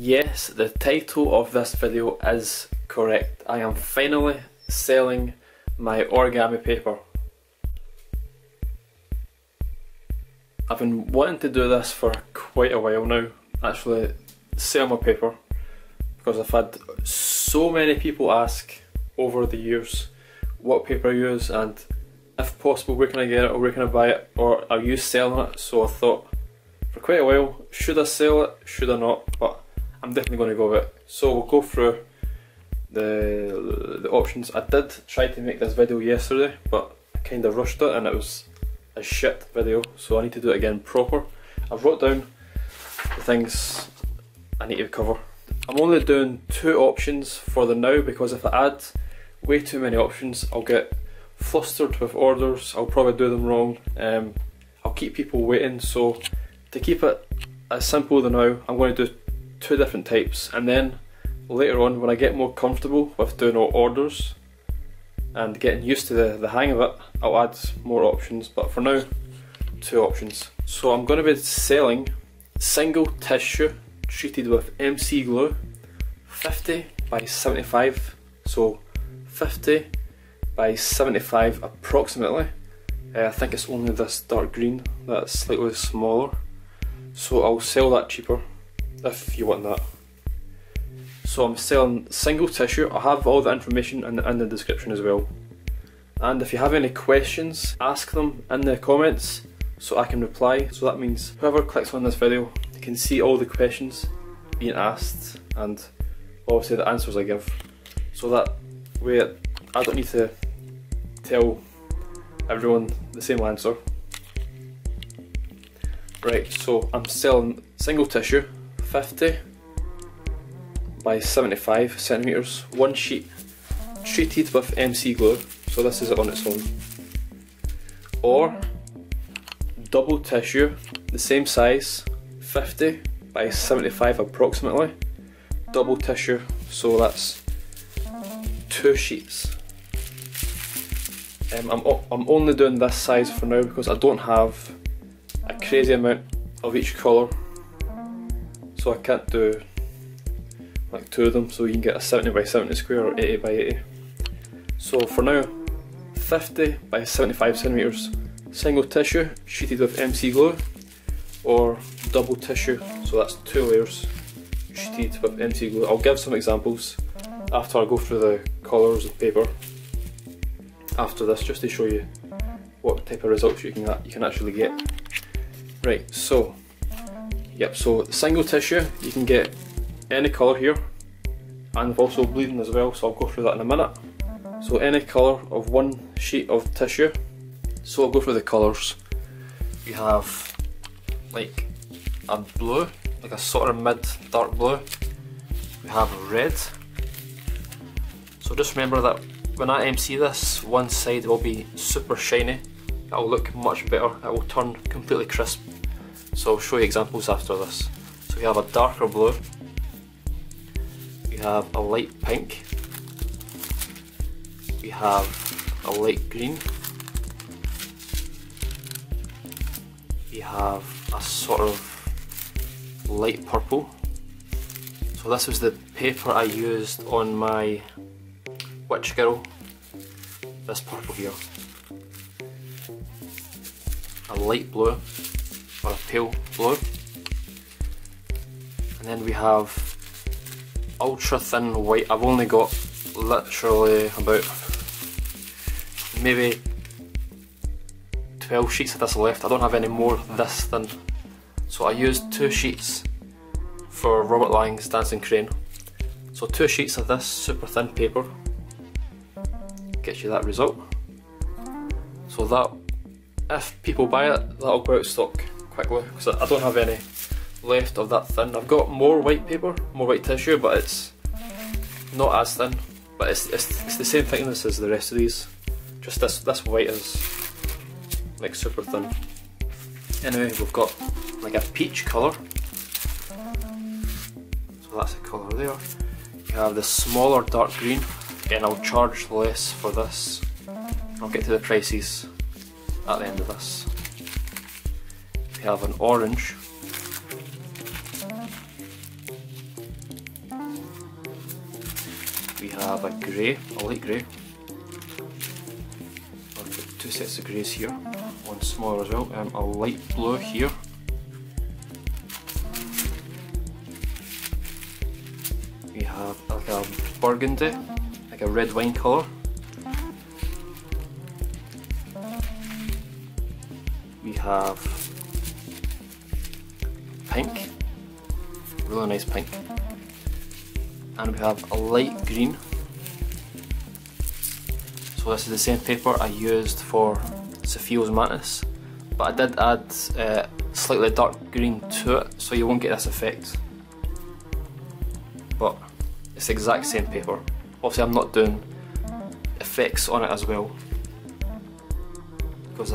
Yes, the title of this video is correct. I am finally selling my origami paper. I've been wanting to do this for quite a while now, actually sell my paper, because I've had so many people ask over the years what paper I use and if possible where can I get it or where can I buy it, or are you selling it? So I thought for quite a while, should I sell it, should I not, but I'm definitely going to go with it. So we'll go through the options. I did try to make this video yesterday, but I kind of rushed it and it was a shit video, so I need to do it again proper. I've wrote down the things I need to cover. I'm only doing 2 options for the now, because if I add way too many options I'll get flustered with orders, I'll probably do them wrong, I'll keep people waiting. So to keep it as simple as now, I'm going to do 2 different types, and then later on when I get more comfortable with doing all orders and getting used to the hang of it, I'll add more options, but for now 2 options. So I'm going to be selling single tissue treated with MC glue, 50 by 75, so 50 by 75 approximately. I think it's only this dark green that's slightly smaller, so I'll sell that cheaper if you want that. So I'm selling single tissue. I'll have all the information in the description as well, and if you have any questions, ask them in the comments so I can reply. So that means whoever clicks on this video can see all the questions being asked and obviously the answers I give, so that way I don't need to tell everyone the same answer. Right, so I'm selling single tissue, 50 by 75 centimeters, 1 sheet treated with MC glue, so this is it on its own, or double tissue, the same size, 50 by 75 approximately, double tissue, so that's 2 sheets. I'm only doing this size for now because I don't have a crazy amount of each colour, so I can't do like 2 of them, so you can get a 70 by 70 square or 80 by 80. So for now, 50 by 75 centimeters, single tissue treated with MC glue, or double tissue, so that's 2 layers treated with MC glue. I'll give some examples after I go through the colours of paper after this, just to show you what type of results you can actually get. Right, so yep, so single tissue you can get any colour here, and I've also bleeding as well, so I'll go through that in a minute. So any colour of 1 sheet of tissue. So I'll go through the colours. We have like a blue, like a sort of mid dark blue. We have red. So just remember that when I MC this, one side will be super shiny. It'll look much better, it will turn completely crisp. So I'll show you examples after this. So we have a darker blue, we have a light pink, we have a light green, we have a sort of light purple. So this was the paper I used on my witch girl, this purple here. A light blue, or a pale blue. And then we have ultra thin white. I've only got literally about maybe 12 sheets of this left. I don't have any more this thin. So I used 2 sheets for Robert Lang's Dancing Crane. So 2 sheets of this super thin paper gets you that result. So that, if people buy it, that'll go out of stock quickly, because I don't have any left of that thin. I've got more white paper, more white tissue, but it's not as thin, but it's the same thickness as the rest of these, just this white is like super thin. Anyway, we've got like a peach colour, so that's the colour there. You have the smaller dark green, again I'll charge less for this, I'll get to the prices at the end of this. We have an orange, We have a grey, a light grey. I've got two sets of greys here, one smaller as well, a light blue here. We have like a burgundy, like a red wine colour. We have pink, really nice pink. And we have a light green. So this is the same paper I used for Sophia's Mantis, but I did add slightly dark green to it, so you won't get this effect. But it's the exact same paper. Obviously I'm not doing effects on it as well, because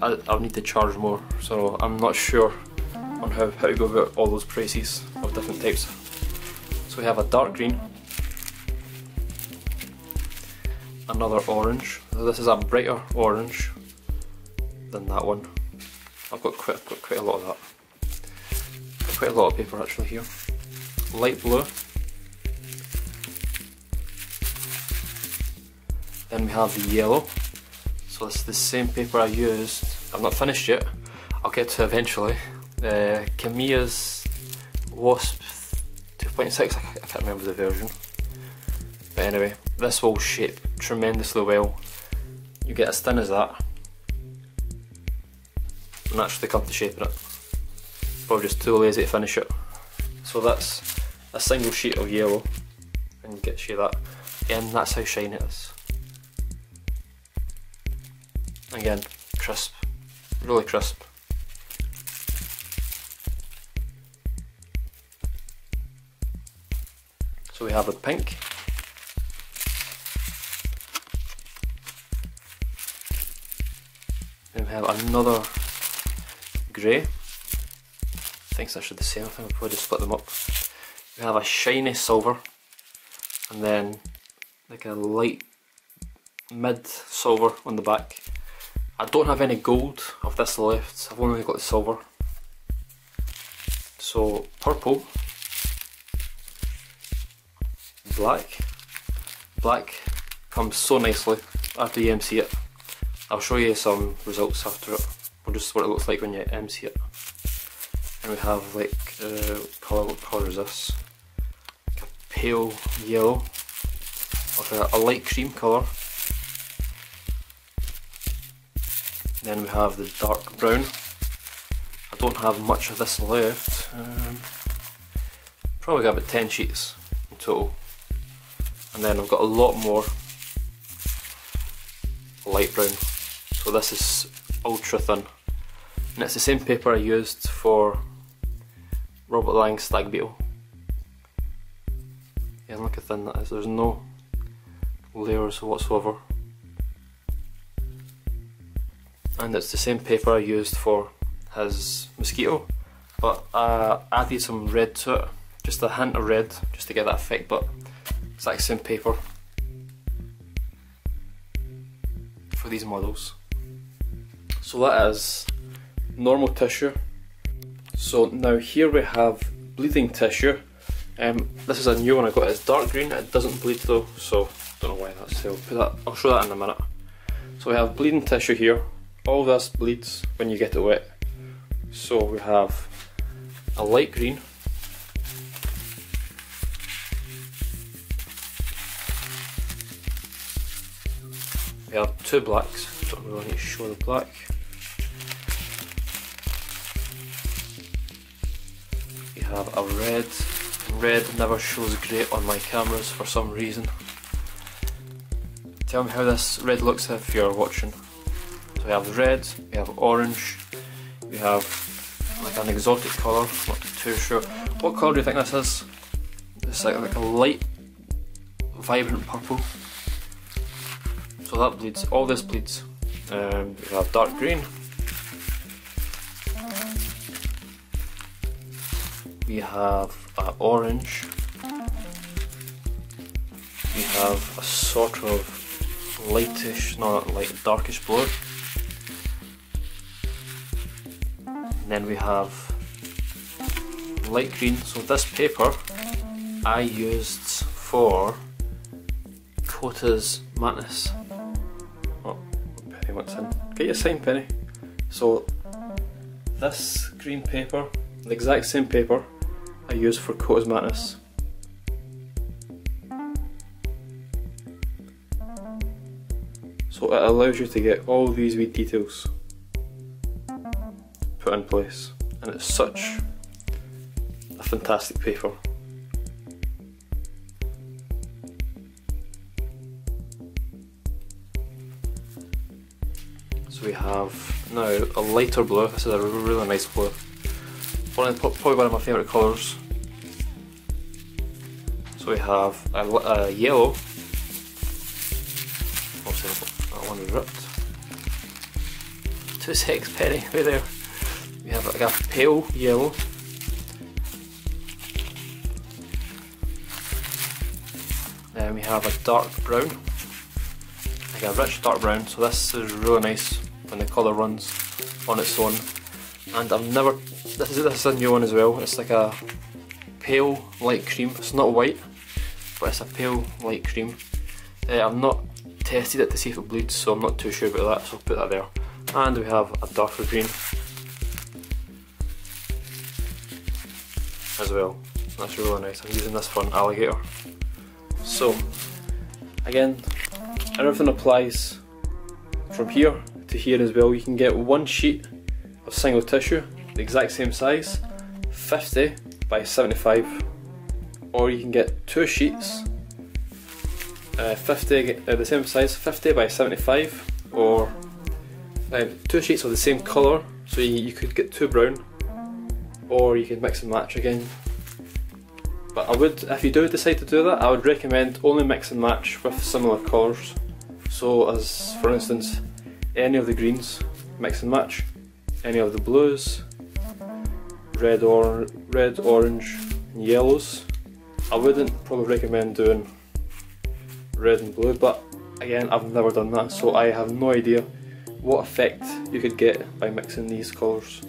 I'll need to charge more, so I'm not sure on how to go about all those prices of different types. So we have a dark green, another orange. So this is a brighter orange than that one. I've got quite a lot of that. Quite a lot of paper actually here. Light blue. Then we have the yellow. So this is the same paper I used. I've not finished yet. I'll get to it eventually. Kamiya's Wasp 2.6. I can't remember the version. But anyway, this will shape tremendously well. You get as thin as that, and naturally come to shaping it. Probably just too lazy to finish it. So that's a single sheet of yellow, and you get to shade that. Again, that's how shiny it is. Again, crisp, really crisp. So we have a pink. Then we have another grey. I think it's actually the same. I think we'll probably just split them up. We have a shiny silver, and then like a light mid silver on the back. I don't have any gold of this left, I've only got the silver. So purple, black. Black comes so nicely after you MC it. I'll show you some results after it, or just what it looks like when you MC it. And we have like, what colour is this? Like a pale yellow, with a light cream colour. Then we have the dark brown. I don't have much of this left. Probably got about 10 sheets in total. And then I've got a lot more light brown. So this is ultra thin. And it's the same paper I used for Robert Lang's Stag Beetle. Yeah, look how thin that is. There's no layers whatsoever. And it's the same paper I used for his mosquito, but I added some red to it, just a hint of red, just to get that effect, but exact same paper for these models. So that is normal tissue. So now here we have bleeding tissue. This is a new one I got. It's dark green. It doesn't bleed though, so don't know why that's there. I'll show that in a minute. So we have bleeding tissue here. All this bleeds when you get it wet. So we have a light green, we have two blacks. Don't really need to show the black. We have a red. Red never shows great on my cameras for some reason. Tell me how this red looks if you're watching. So we have red, we have orange, we have like an exotic colour, not too sure. What colour do you think this is? It's like a light, vibrant purple. So that bleeds, all this bleeds. We have dark green. We have orange. We have a sort of lightish, not light, darkish blue. And then we have light green. So this paper I used for Cota's Madness. Oh, Penny wants in. Get your sign, Penny. So this green paper, the exact same paper I use for Cota's Madness. So it allows you to get all these wee details put in place, and it's such a fantastic paper. So we have now a lighter blue. This is a really nice blue. Probably one of my favourite colours. So we have a yellow. That one is ripped. 2 secs, Penny, right there. We have like a pale yellow. Then we have a dark brown. Like a rich dark brown, so this is really nice when the colour runs on its own. And I've never, this is a new one as well, it's like a pale light cream. It's not white, but it's a pale light cream. I've not tested it to see if it bleeds, so I'm not too sure about that, so I'll put that there. And we have a darker green as well. That's really nice. I'm using this for an alligator. So again, everything applies from here to here as well. You can get one sheet of single tissue, the exact same size, 50 by 75, or you can get 2 sheets, 50 the same size, 50 by 75, or 2 sheets of the same colour. So you could get 2 brown, or you could mix and match again. But I would, if you do decide to do that, I would recommend only mix and match with similar colours. So as for instance, any of the greens, mix and match, any of the blues, red, orange and yellows. I wouldn't probably recommend doing red and blue, but again, I've never done that, so I have no idea what effect you could get by mixing these colours.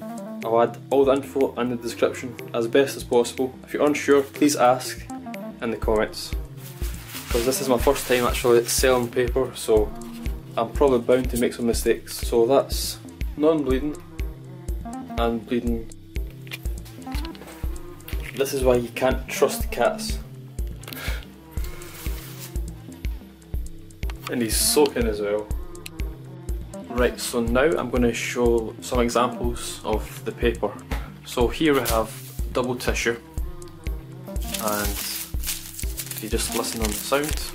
I'll add all the info in the description as best as possible. If you're unsure, please ask in the comments, because this is my first time actually selling paper, so I'm probably bound to make some mistakes. So that's non-bleeding and bleeding. This is why you can't trust cats. And he's soaking as well. Right, so now I'm going to show some examples of the paper. So here we have double tissue, and if you just listen on the sound,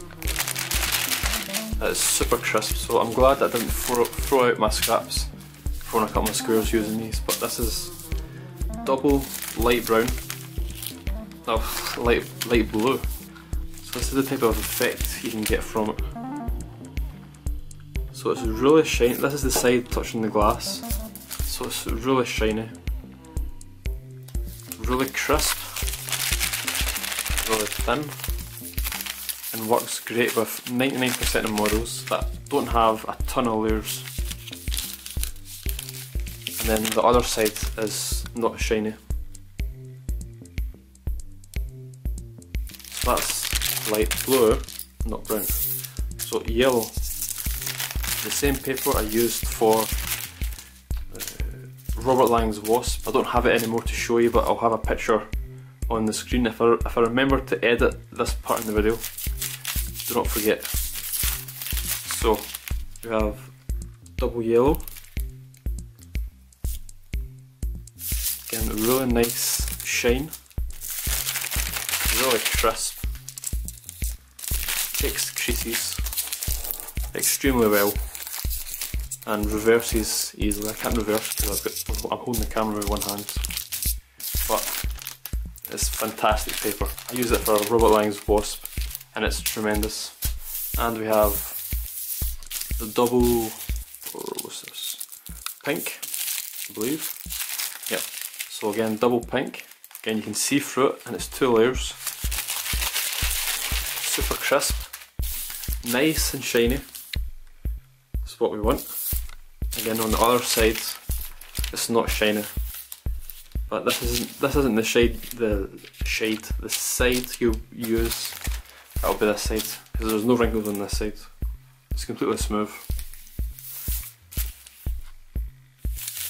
it's super crisp, so I'm glad I didn't throw out my scraps throwing a couple of squares using these. But this is double light brown, no, light blue. So this is the type of effect you can get from it. So it's really shiny. This is the side touching the glass, so it's really shiny, really crisp, really thin, and works great with 99% of models that don't have a ton of layers. And then the other side is not shiny. So that's light blue, not brown. So yellow. The same paper I used for Robert Lang's wasp. I don't have it anymore to show you, but I'll have a picture on the screen if I remember to edit this part in the video. Do not forget. So we have double yellow. Again, really nice shine, really crisp, takes creases extremely well, and reverses easily. I can't reverse because I'm holding the camera with one hand, but it's fantastic paper. I use it for Robert Lang's wasp and it's tremendous. And we have the double, what's this, pink, I believe. Yep. So again, double pink. Again, you can see through it and it's 2 layers. Super crisp, nice and shiny. That's what we want. Again, on the other side, it's not shiny, but this isn't the side you use. That'll be this side. because there's no wrinkles on this side. It's completely smooth.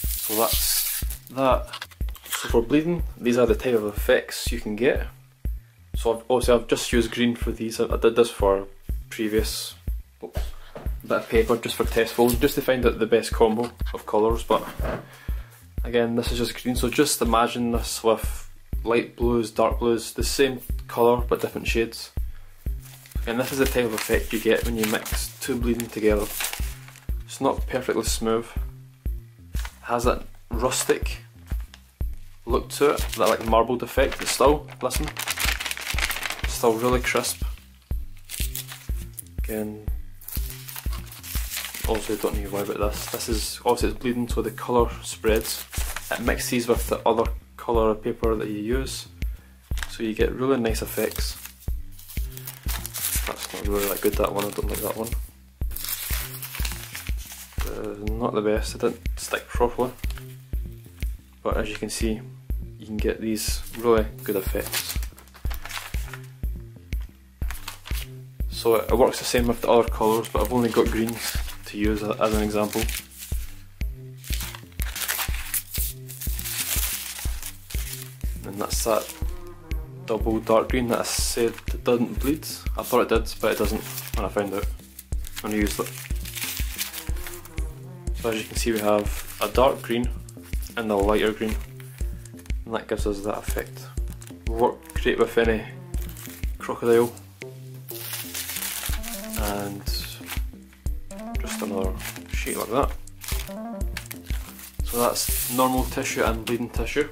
So that's that. So for bleeding, these are the type of effects you can get. So I've just used green for these. I did this for previous bit of paper just for test folds, just to find out the best combo of colours, but again this is just green, so just imagine this with light blues, dark blues, the same colour but different shades. And this is the type of effect you get when you mix two bleeding together. It's not perfectly smooth, it has that rustic look to it, that like marbled effect, it's still, listen, it's still really crisp. Again, also don't need to worry about this. This is obviously it's bleeding, so the colour spreads. It mixes with the other colour of paper that you use, so you get really nice effects. That's not really that good, that one, I don't like that one. Not the best, it didn't stick properly. But as you can see, you can get these really good effects. So it works the same with the other colours, but I've only got greens to use as an example. And that's that double dark green that I said it doesn't bleed. I thought it did, but it doesn't when I found out when I used it. So as you can see, we have a dark green and a lighter green, and that gives us that effect. Will work great with any crocodile. And just another sheet like that. So that's normal tissue and bleeding tissue.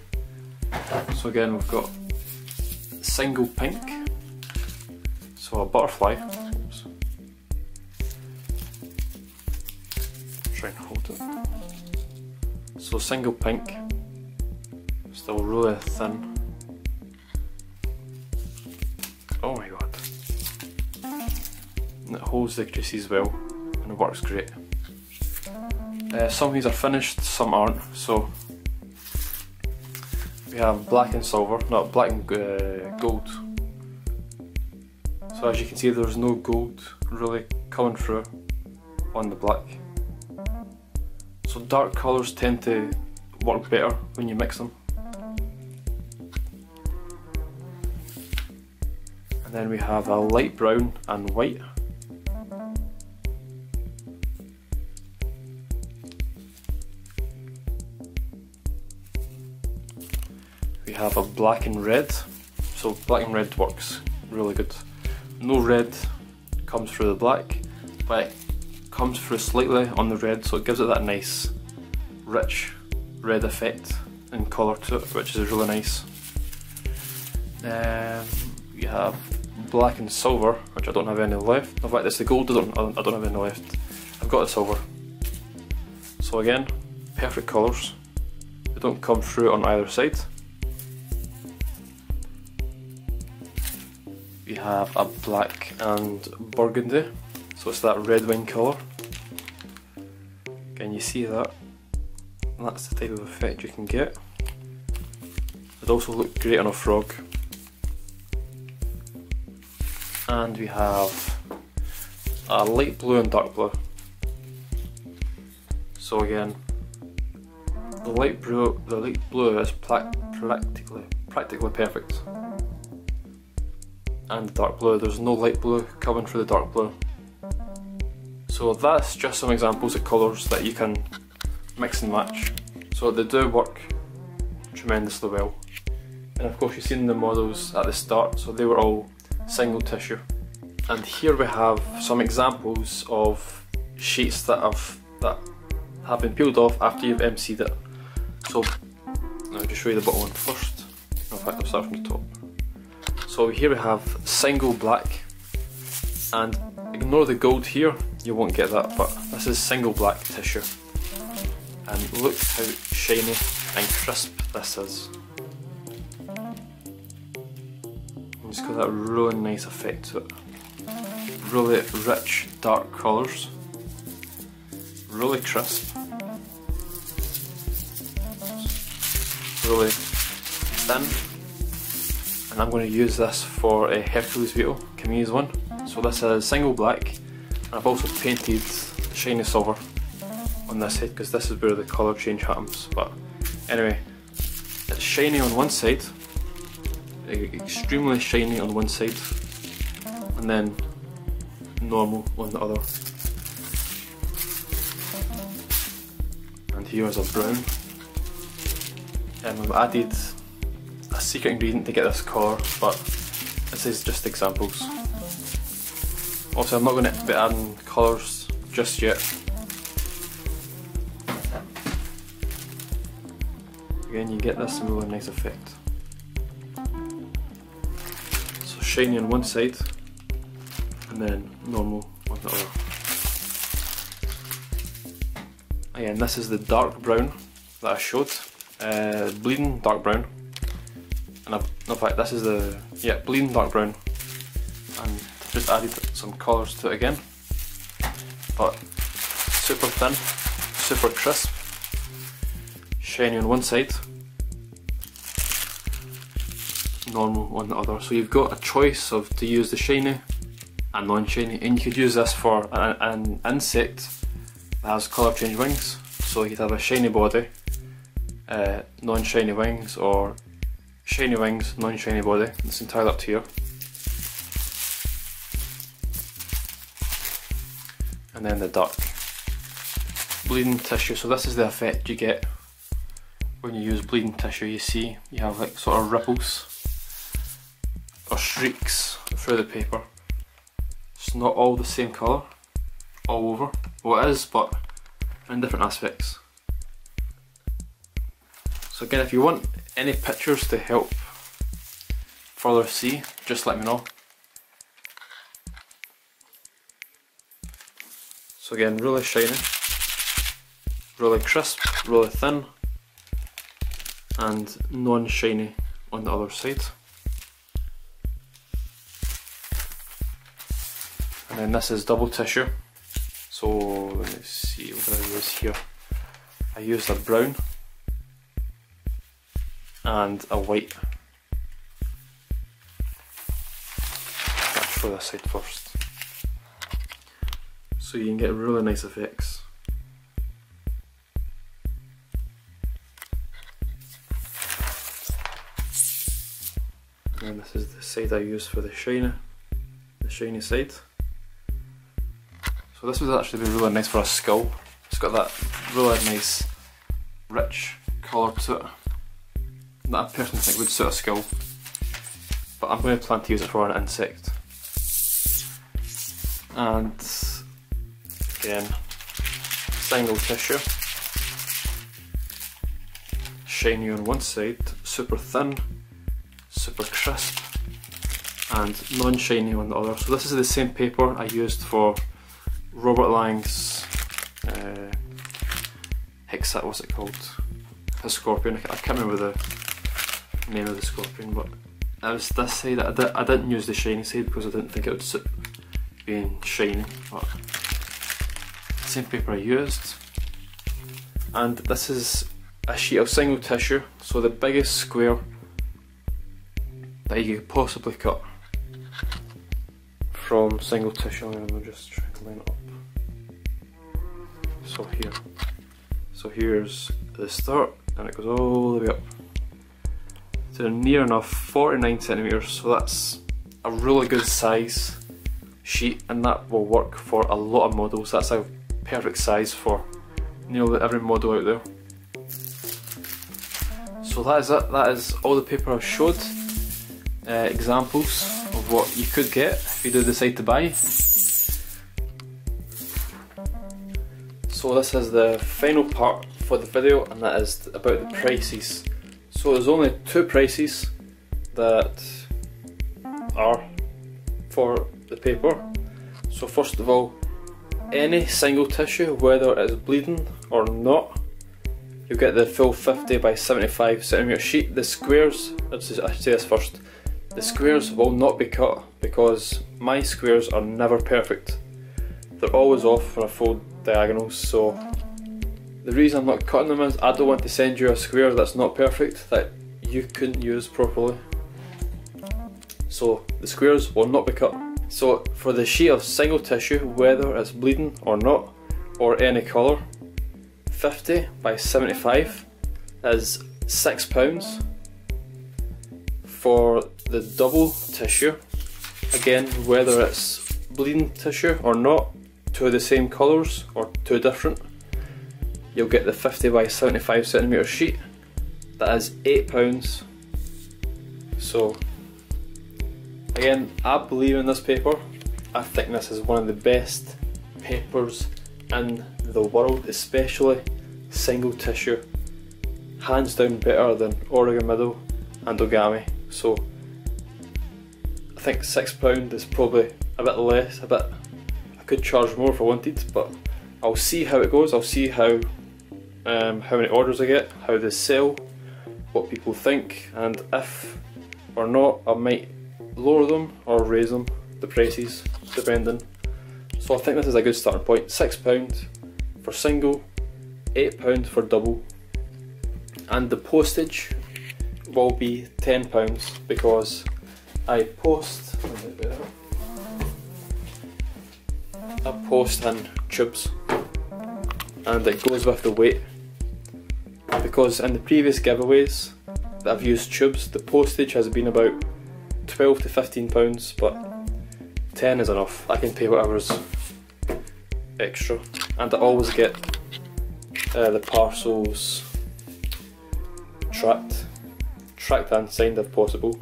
So again, we've got single pink, so a butterfly. Oops. Try and hold it. So single pink, still really thin. Oh my god. And it holds the creases well, and it works great. Some of these are finished, some aren't. So we have black and silver, not black and gold. So as you can see, there's no gold really coming through on the black. So dark colours tend to work better when you mix them. And then we have a light brown and white. We have a black and red, so black and red works really good. No red comes through the black, but it comes through slightly on the red, so it gives it that nice, rich red effect and colour to it, which is really nice. We have black and silver, which I don't have any left. In fact, it's the gold I don't have any left. I've got the silver. So again, perfect colours. They don't come through on either side. We have a black and burgundy, so it's that red wine colour. Can you see that? And that's the type of effect you can get. It'd also look great on a frog. And we have a light blue and dark blue. So again, the light blue is practically perfect. And the dark blue, there's no light blue coming through the dark blue. So that's just some examples of colours that you can mix and match. So they do work tremendously well. And of course you've seen the models at the start, so they were all single tissue. And here we have some examples of sheets that have been peeled off after you've emceed it. So I'll just show you the bottom one first. In fact, I'll start from the top. So here we have single black, and ignore the gold here, you won't get that, but this is single black tissue. And look how shiny and crisp this is. And it's got that really nice effect to it. Really rich dark colours, really crisp, really thin. And I'm going to use this for a Hercules beetle, Camille's one. So this is single black, and I've also painted shiny silver on this head because this is where the colour change happens. But anyway, it's shiny on one side, extremely shiny on one side, and then normal on the other. And here's a brown. I've added a secret ingredient to get this colour, but this is just examples. Also, I'm not going to be adding colours just yet. Again, you get this really nice effect. So shiny on one side, and then normal on the other. Again, this is the dark brown that I showed, bleeding dark brown, and in fact this is the bleeding dark brown, and I've just added some colours to it again, but super thin, super crisp, shiny on one side, normal on the other. So you've got a choice of to use the shiny and non-shiny, and you could use this for an insect that has colour change wings. So you could have a shiny body, non-shiny wings, or shiny wings, non-shiny body. It's entirely up to you. And then the dark bleeding tissue. So this is the effect you get when you use bleeding tissue. You see, you have like sort of ripples or streaks through the paper. It's not all the same colour all over. Well, it is, but in different aspects. So again, if you want any pictures to help further see, just let me know. So again, really shiny, really crisp, really thin, and non-shiny on the other side. And then this is double tissue. So let's see, what did I use here? I used a brown and a white. Let's show this side first. So you can get really nice effects. And this is the side I used for the shiny side. So this would actually be really nice for a skull. It's got that really nice, rich colour to it that I personally think would suit a skull. But I'm going to plan to use it for an insect. And again, single tissue, shiny on one side, super thin, super crisp, and non-shiny on the other. So this is the same paper I used for Robert Lang's what's it called? A scorpion. I can't remember the name of the scorpion, but it was this side. I didn't use the shiny side because I didn't think it would suit being shiny. But same paper I used, and this is a sheet of single tissue. So the biggest square that you could possibly cut from single tissue. I'm just trying to line it up. So here's the start, and it goes all the way up to near enough 49 centimeters. So that's a really good size sheet, and that will work for a lot of models. That's a perfect size for nearly every model out there. So that is it. That is all the paper I've showed. Examples of what you could get if you do decide to buy. So this is the final part for the video, and that is about the prices. So there's only two prices that are for the paper. So first of all, any single tissue, whether it is bleeding or not, you'll get the full 50 by 75 centimeter sheet. The squares, I should say this first, the squares will not be cut because my squares are never perfect. They're always off on a full diagonal, so the reason I'm not cutting them is I don't want to send you a square that's not perfect that you couldn't use properly. So the squares will not be cut. So for the sheet of single tissue, whether it's bleeding or not, or any colour, 50 by 75 is £6. For the double tissue, again, whether it's bleeding tissue or not, two of the same colours or two different, you'll get the 50 by 75cm sheet. That is £8. So again, I believe in this paper. I think this is one of the best papers in the world, especially single tissue. Hands down better than Origami and Origami. So I think £6 is probably a bit less, I could charge more if I wanted, but I'll see how it goes. I'll see how many orders I get, how they sell, what people think, and if or not I might lower them or raise them, the prices, depending. So I think this is a good starting point. £6 for single, £8 for double, and the postage will be £10 because I post in tubes and it goes with the weight. Because in the previous giveaways that I've used tubes, the postage has been about £12 to £15, but 10 is enough. I can pay whatever's extra, and I always get the parcels tracked and signed if possible.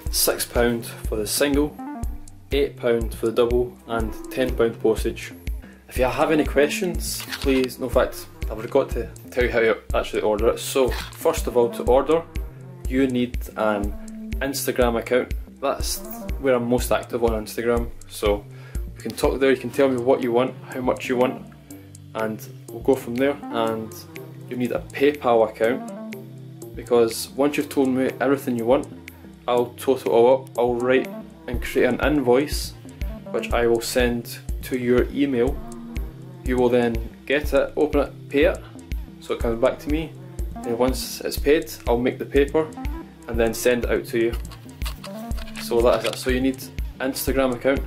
£6 for the single, £8 for the double, and £10 postage. If you have any questions, please, no, in fact, I forgot to tell you how you actually order it. So first of all, to order, you need an Instagram account. That's where I'm most active, on Instagram. So we can talk there, you can tell me what you want, how much you want, and we'll go from there. And you need a PayPal account, because once you've told me everything you want, I'll total it all up. I'll write and create an invoice which I will send to your email. You will then get it, open it, pay it, so it comes back to me, and once it's paid I'll make the paper and then send it out to you. So that is it. So you need an Instagram account,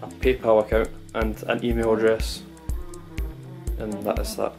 a PayPal account, and an email address, and that is that.